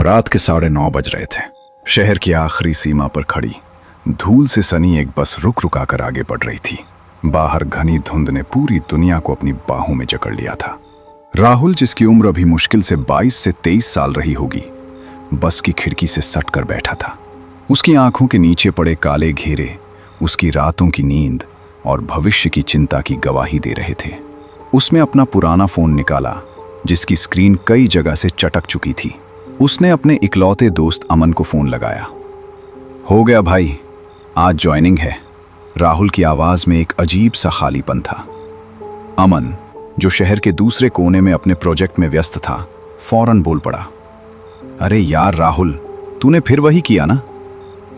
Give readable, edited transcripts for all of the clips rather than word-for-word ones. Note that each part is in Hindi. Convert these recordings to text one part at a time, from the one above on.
रात के 9:30 बज रहे थे। शहर की आखिरी सीमा पर खड़ी धूल से सनी एक बस रुक रुका कर आगे बढ़ रही थी। बाहर घनी धुंध ने पूरी दुनिया को अपनी बाहों में जकड़ लिया था। राहुल, जिसकी उम्र अभी मुश्किल से 22 से 23 साल रही होगी, बस की खिड़की से सट कर बैठा था। उसकी आंखों के नीचे पड़े काले घेरे उसकी रातों की नींद और भविष्य की चिंता की गवाही दे रहे थे। उसने अपना पुराना फोन निकाला, जिसकी स्क्रीन कई जगह से चटक चुकी थी। उसने अपने इकलौते दोस्त अमन को फोन लगाया। हो गया भाई, आज ज्वाइनिंग है। राहुल की आवाज में एक अजीब सा खालीपन था। अमन, जो शहर के दूसरे कोने में अपने प्रोजेक्ट में व्यस्त था, फौरन बोल पड़ा। अरे यार राहुल, तूने फिर वही किया ना?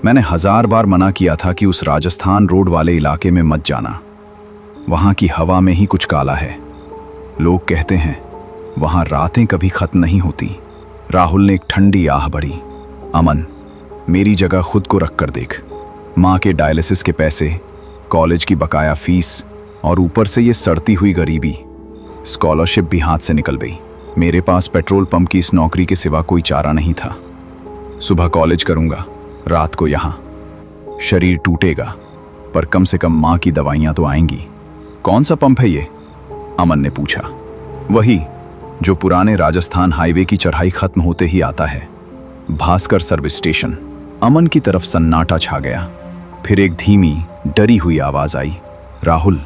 मैंने 1000 बार मना किया था कि उस राजस्थान रोड वाले इलाके में मत जाना। वहां की हवा में ही कुछ काला है। लोग कहते हैं वहां रातें कभी खत्म नहीं होती। राहुल ने एक ठंडी आह भरी। अमन, मेरी जगह खुद को रख कर देख। माँ के डायलिसिस के पैसे, कॉलेज की बकाया फीस और ऊपर से ये सड़ती हुई गरीबी। स्कॉलरशिप भी हाथ से निकल गई। मेरे पास पेट्रोल पंप की इस नौकरी के सिवा कोई चारा नहीं था। सुबह कॉलेज करूंगा, रात को यहाँ। शरीर टूटेगा, पर कम से कम माँ की दवाइयाँ तो आएंगी। कौन सा पंप है ये? अमन ने पूछा। वही जो पुराने राजस्थान हाईवे की चढ़ाई खत्म होते ही आता है, भास्कर सर्विस स्टेशन। अमन की तरफ सन्नाटा छा गया। फिर एक धीमी, डरी हुई आवाज आई। राहुल,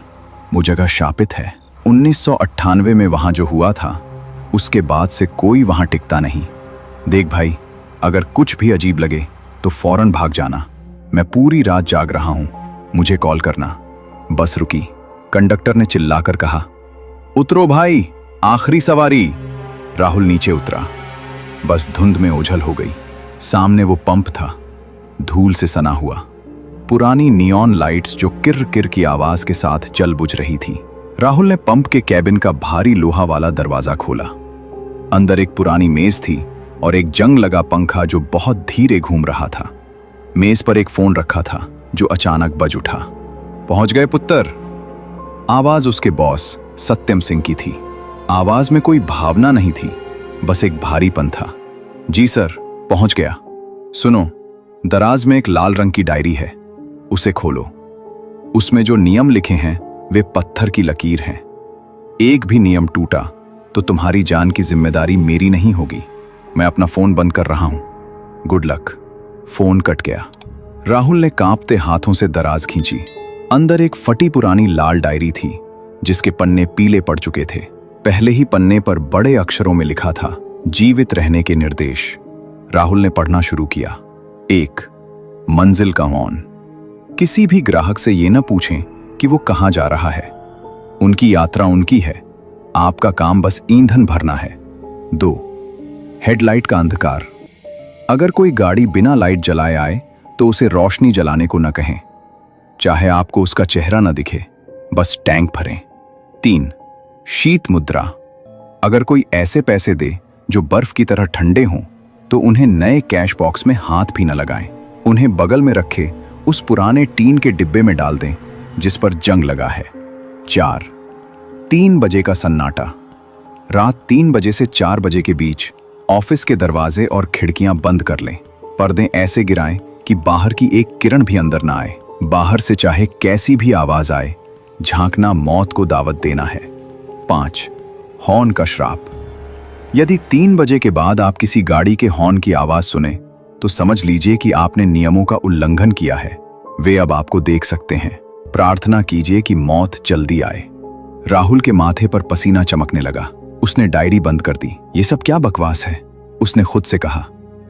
वो जगह शापित है। 1998 में वहां जो हुआ था, उसके बाद से कोई वहां टिकता नहीं। देख भाई, अगर कुछ भी अजीब लगे तो फौरन भाग जाना। मैं पूरी रात जाग रहा हूं, मुझे कॉल करना। बस रुकी। कंडक्टर ने चिल्लाकर कहा, उतरो भाई, आखिरी सवारी। राहुल नीचे उतरा। बस धुंध में ओझल हो गई। सामने वो पंप था, धूल से सना हुआ। पुरानी नियॉन लाइट्स जो किर किर की आवाज के साथ जल बुझ रही थी। राहुल ने पंप के कैबिन का भारी लोहा वाला दरवाजा खोला। अंदर एक पुरानी मेज थी और एक जंग लगा पंखा जो बहुत धीरे घूम रहा था। मेज पर एक फोन रखा था जो अचानक बज उठा। पहुंच गए पुत्र? आवाज उसके बॉस सत्यम सिंह की थी। आवाज में कोई भावना नहीं थी, बस एक भारीपन था। जी सर, पहुंच गया। सुनो, दराज में एक लाल रंग की डायरी है, उसे खोलो। उसमें जो नियम लिखे हैं वे पत्थर की लकीर हैं। एक भी नियम टूटा तो तुम्हारी जान की जिम्मेदारी मेरी नहीं होगी। मैं अपना फोन बंद कर रहा हूं। Good luck. फोन कट गया। राहुल ने कांपते हाथों से दराज खींची। अंदर एक फटी पुरानी लाल डायरी थी, जिसके पन्ने पीले पड़ चुके थे। पहले ही पन्ने पर बड़े अक्षरों में लिखा था, जीवित रहने के निर्देश। राहुल ने पढ़ना शुरू किया। 1, मंजिल का ऑन। किसी भी ग्राहक से ये न पूछें कि वो कहां जा रहा है। उनकी यात्रा उनकी है, आपका काम बस ईंधन भरना है। 2, हेडलाइट का अंधकार। अगर कोई गाड़ी बिना लाइट जलाए आए तो उसे रोशनी जलाने को न कहें, चाहे आपको उसका चेहरा न दिखे, बस टैंक भरें। 3, शीत मुद्रा। अगर कोई ऐसे पैसे दे जो बर्फ की तरह ठंडे हों तो उन्हें नए कैश बॉक्स में हाथ भी न लगाएं। उन्हें बगल में रखे उस पुराने टीन के डिब्बे में डाल दें जिस पर जंग लगा है। 4, 3 बजे का सन्नाटा। रात 3 बजे से 4 बजे के बीच ऑफिस के दरवाजे और खिड़कियां बंद कर लें। पर्दे ऐसे गिराएं कि बाहर की एक किरण भी अंदर ना आए। बाहर से चाहे कैसी भी आवाज आए, झांकना मौत को दावत देना है। 5, हॉर्न का श्राप। यदि 3 बजे के बाद आप किसी गाड़ी के हॉर्न की आवाज सुने तो समझ लीजिए कि आपने नियमों का उल्लंघन किया है। वे अब आपको देख सकते हैं। प्रार्थना कीजिए कि मौत जल्दी आए। राहुल के माथे पर पसीना चमकने लगा। उसने डायरी बंद कर दी। ये सब क्या बकवास है, उसने खुद से कहा।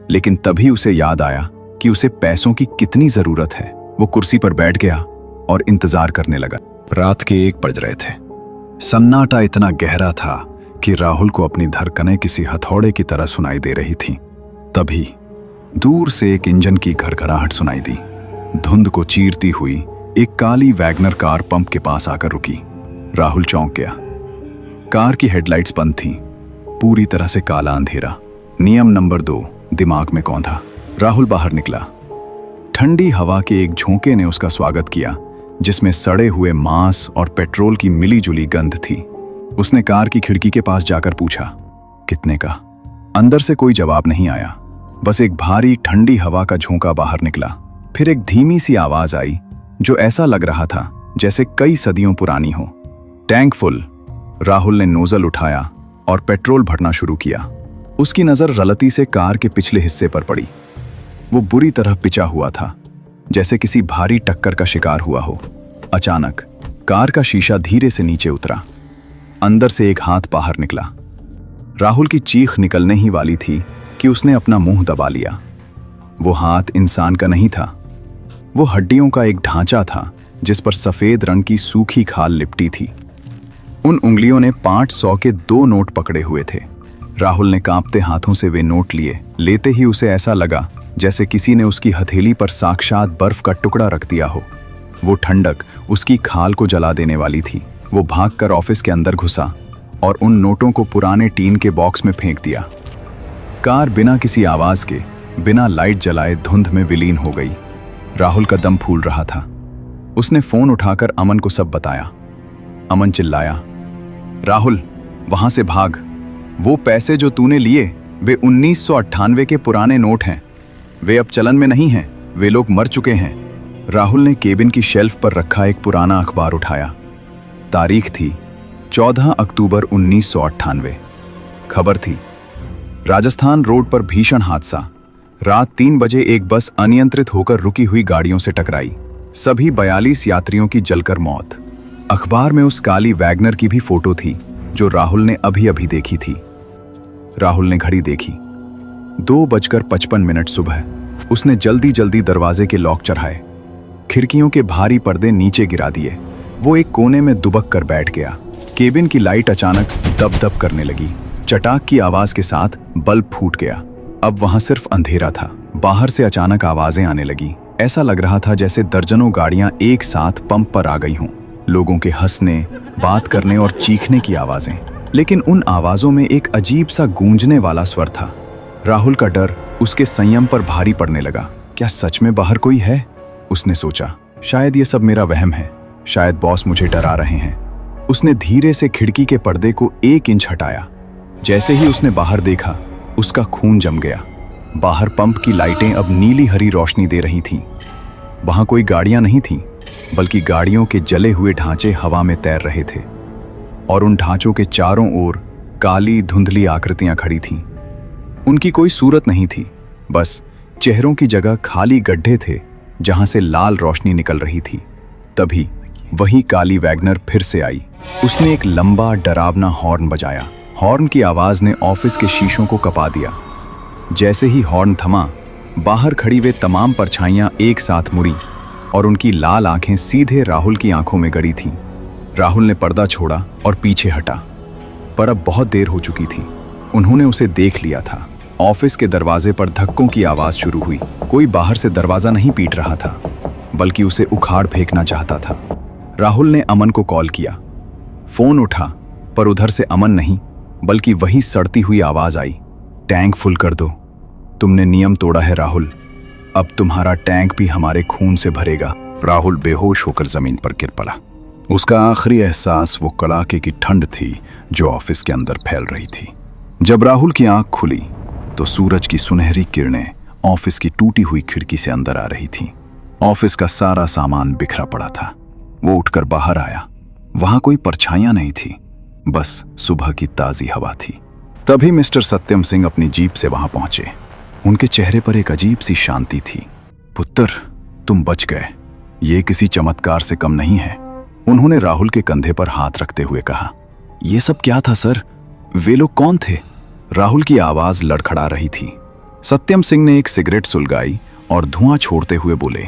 लेकिन तभी उसे याद आया कि उसे पैसों की कितनी जरूरत है। वो कुर्सी पर बैठ गया और इंतजार करने लगा। रात के 1 बज रहे थे। सन्नाटा इतना गहरा था कि राहुल को अपनी धड़कनें किसी हथौड़े की तरह सुनाई दे रही थी। तभी दूर से एक इंजन की घरघराहट सुनाई दी। धुंध को चीरती हुई एक काली वैगनर कार पंप के पास आकर रुकी। राहुल चौंक गया। कार की हेडलाइट्स बंद थीं। पूरी तरह से काला अंधेरा। नियम नंबर 2 दिमाग में कौंधा। राहुल बाहर निकला। ठंडी हवा के एक झोंके ने उसका स्वागत किया, जिसमें सड़े हुए मांस और पेट्रोल की मिली-जुली गंध थी। उसने कार की खिड़की के पास जाकर पूछा, कितने का? अंदर से कोई जवाब नहीं आया। बस एक भारी ठंडी हवा का झोंका बाहर निकला। फिर एक धीमी सी आवाज आई जो ऐसा लग रहा था जैसे कई सदियों पुरानी हो। Tank full. राहुल ने नोजल उठाया और पेट्रोल भरना शुरू किया। उसकी नजर गलती से कार के पिछले हिस्से पर पड़ी। वो बुरी तरह पिचा हुआ था, जैसे किसी भारी टक्कर का शिकार हुआ हो। अचानक कार का शीशा धीरे से नीचे उतरा। अंदर से एक हाथ बाहर निकला। राहुल की चीख निकलने ही वाली थी कि उसने अपना मुंह दबा लिया। वो हाथ इंसान का नहीं था, वो हड्डियों का एक ढांचा था जिस पर सफेद रंग की सूखी खाल लिपटी थी। उन उंगलियों ने 500 के 2 नोट पकड़े हुए थे। राहुल ने कांपते हाथों से वे नोट लिए। लेते ही उसे ऐसा लगा जैसे किसी ने उसकी हथेली पर साक्षात बर्फ का टुकड़ा रख दिया हो। वो ठंडक उसकी खाल को जला देने वाली थी। वो भागकर ऑफिस के अंदर घुसा और उन नोटों को पुराने टीन के बॉक्स में फेंक दिया। कार बिना किसी आवाज के, बिना लाइट जलाए धुंध में विलीन हो गई। राहुल का दम फूल रहा था। उसने फोन उठाकर अमन को सब बताया। अमन चिल्लाया, राहुल वहां से भाग। वो पैसे जो तूने लिए वे 1998 के पुराने नोट हैं। वे अब चलन में नहीं हैं, वे लोग मर चुके हैं। राहुल ने केबिन की शेल्फ पर रखा एक पुराना अखबार उठाया। तारीख थी 14 अक्टूबर 1998। खबर थी, राजस्थान रोड पर भीषण हादसा। रात 3 बजे एक बस अनियंत्रित होकर रुकी हुई गाड़ियों से टकराई। सभी 42 यात्रियों की जलकर मौत। अखबार में उस काली वैगनर की भी फोटो थी जो राहुल ने अभी अभी देखी थी। राहुल ने घड़ी देखी, 2:55 सुबह। उसने जल्दी जल्दी दरवाजे के लॉक चढ़ाए, खिड़कियों के भारी पर्दे नीचे गिरा दिए। वो एक कोने में दुबक कर बैठ गया। केबिन की लाइट अचानक दब दब करने लगी। चटाक की आवाज के साथ बल्ब फूट गया। अब वहां सिर्फ अंधेरा था। बाहर से अचानक आवाजें आने लगी। ऐसा लग रहा था जैसे दर्जनों गाड़ियां एक साथ पंप पर आ गई हों। लोगों के हंसने, बात करने और चीखने की आवाजें। लेकिन उन आवाजों में एक अजीब सा गूंजने वाला स्वर था। राहुल का डर उसके संयम पर भारी पड़ने लगा। क्या सच में बाहर कोई है? उसने सोचा, शायद ये सब मेरा वहम है। शायद बॉस मुझे डरा रहे हैं। उसने धीरे से खिड़की के पर्दे को 1 इंच हटाया। जैसे ही उसने बाहर देखा, उसका खून जम गया। बाहर पंप की लाइटें अब नीली हरी रोशनी दे रही थीं। वहां कोई गाड़ियां नहीं थीं, बल्कि गाड़ियों के जले हुए ढांचे हवा में तैर रहे थे। और उन ढांचों के चारों ओर काली धुंधली आकृतियां खड़ी थीं। उनकी कोई सूरत नहीं थी, बस चेहरों की जगह खाली गड्ढे थे जहां से लाल रोशनी निकल रही थी। तभी वही काली वैगनर फिर से आई। उसने एक लंबा डरावना हॉर्न बजाया। हॉर्न की आवाज ने ऑफिस के शीशों को कपा दिया। जैसे ही हॉर्न थमा, बाहर खड़ी वे तमाम परछाइयां एक साथ मुड़ी और उनकी लाल आंखें सीधे राहुल की आंखों में गड़ी थीं। राहुल ने पर्दा छोड़ा और पीछे हटा, पर अब बहुत देर हो चुकी थी। उन्होंने उसे देख लिया था। ऑफिस के दरवाजे पर धक्कों की आवाज शुरू हुई। कोई बाहर से दरवाजा नहीं पीट रहा था, बल्कि उसे उखाड़ फेंकना चाहता था। राहुल ने अमन को कॉल किया। फोन उठा, पर उधर से अमन नहीं, बल्कि वही सड़ती हुई आवाज आई, टैंक फुल कर दो। तुमने नियम तोड़ा है राहुल, अब तुम्हारा टैंक भी हमारे खून से भरेगा। राहुल बेहोश होकर जमीन पर गिर पड़ा। उसका आखिरी एहसास वो कड़ाके की ठंड थी जो ऑफिस के अंदर फैल रही थी। जब राहुल की आंख खुली तो सूरज की सुनहरी किरणें ऑफिस की टूटी हुई खिड़की से अंदर आ रही थीं। ऑफिस का सारा सामान बिखरा पड़ा था। वो उठकर बाहर आया। वहां कोई परछाइयां नहीं थी, बस सुबह की ताजी हवा थी। तभी मिस्टर सत्यम सिंह अपनी जीप से वहां पहुंचे। उनके चेहरे पर एक अजीब सी शांति थी। पुत्र, तुम बच गए। ये किसी चमत्कार से कम नहीं है। उन्होंने राहुल के कंधे पर हाथ रखते हुए कहा। ये सब क्या था सर? वे लोग कौन थे? राहुल की आवाज लड़खड़ा रही थी। सत्यम सिंह ने एक सिगरेट सुलगाई और धुआं छोड़ते हुए बोले,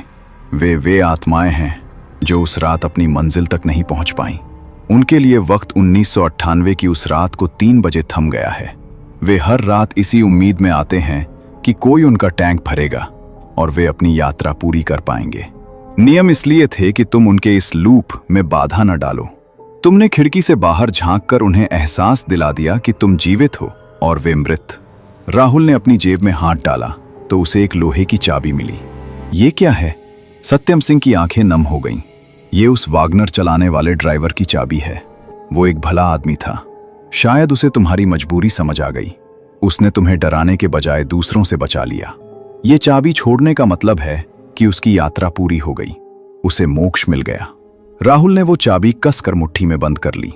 वे आत्माएं हैं जो उस रात अपनी मंजिल तक नहीं पहुंच पाईं। उनके लिए वक्त 1998 की उस रात को 3 बजे थम गया है। वे हर रात इसी उम्मीद में आते हैं कि कोई उनका टैंक भरेगा और वे अपनी यात्रा पूरी कर पाएंगे। नियम इसलिए थे कि तुम उनके इस लूप में बाधा न डालो। तुमने खिड़की से बाहर झांककर उन्हें एहसास दिला दिया कि तुम जीवित हो और वे मृत। राहुल ने अपनी जेब में हाथ डाला तो उसे एक लोहे की चाबी मिली। ये क्या है? सत्यम सिंह की आंखें नम हो गईं। ये उस वागनर चलाने वाले ड्राइवर की चाबी है। वो एक भला आदमी था। शायद उसे तुम्हारी मजबूरी समझ आ गई। उसने तुम्हें डराने के बजाय दूसरों से बचा लिया। ये चाबी छोड़ने का मतलब है कि उसकी यात्रा पूरी हो गई, उसे मोक्ष मिल गया। राहुल ने वो चाबी कसकर मुट्ठी में बंद कर ली।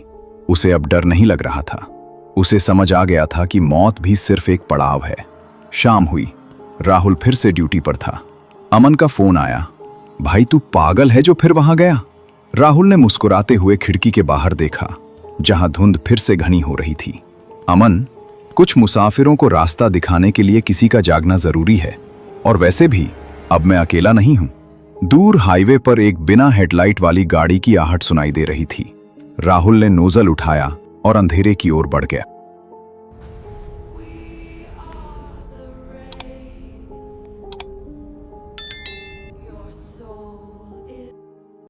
उसे अब डर नहीं लग रहा था। उसे समझ आ गया था कि मौत भी सिर्फ एक पड़ाव है। शाम हुई। राहुल फिर से ड्यूटी पर था। अमन का फोन आया। भाई तू पागल है जो फिर वहां गया? राहुल ने मुस्कुराते हुए खिड़की के बाहर देखा, जहां धुंध फिर से घनी हो रही थी। अमन, कुछ मुसाफिरों को रास्ता दिखाने के लिए किसी का जागना जरूरी है, और वैसे भी अब मैं अकेला नहीं हूं। दूर हाईवे पर एक बिना हेडलाइट वाली गाड़ी की आहट सुनाई दे रही थी। राहुल ने नोजल उठाया और अंधेरे की ओर बढ़ गया।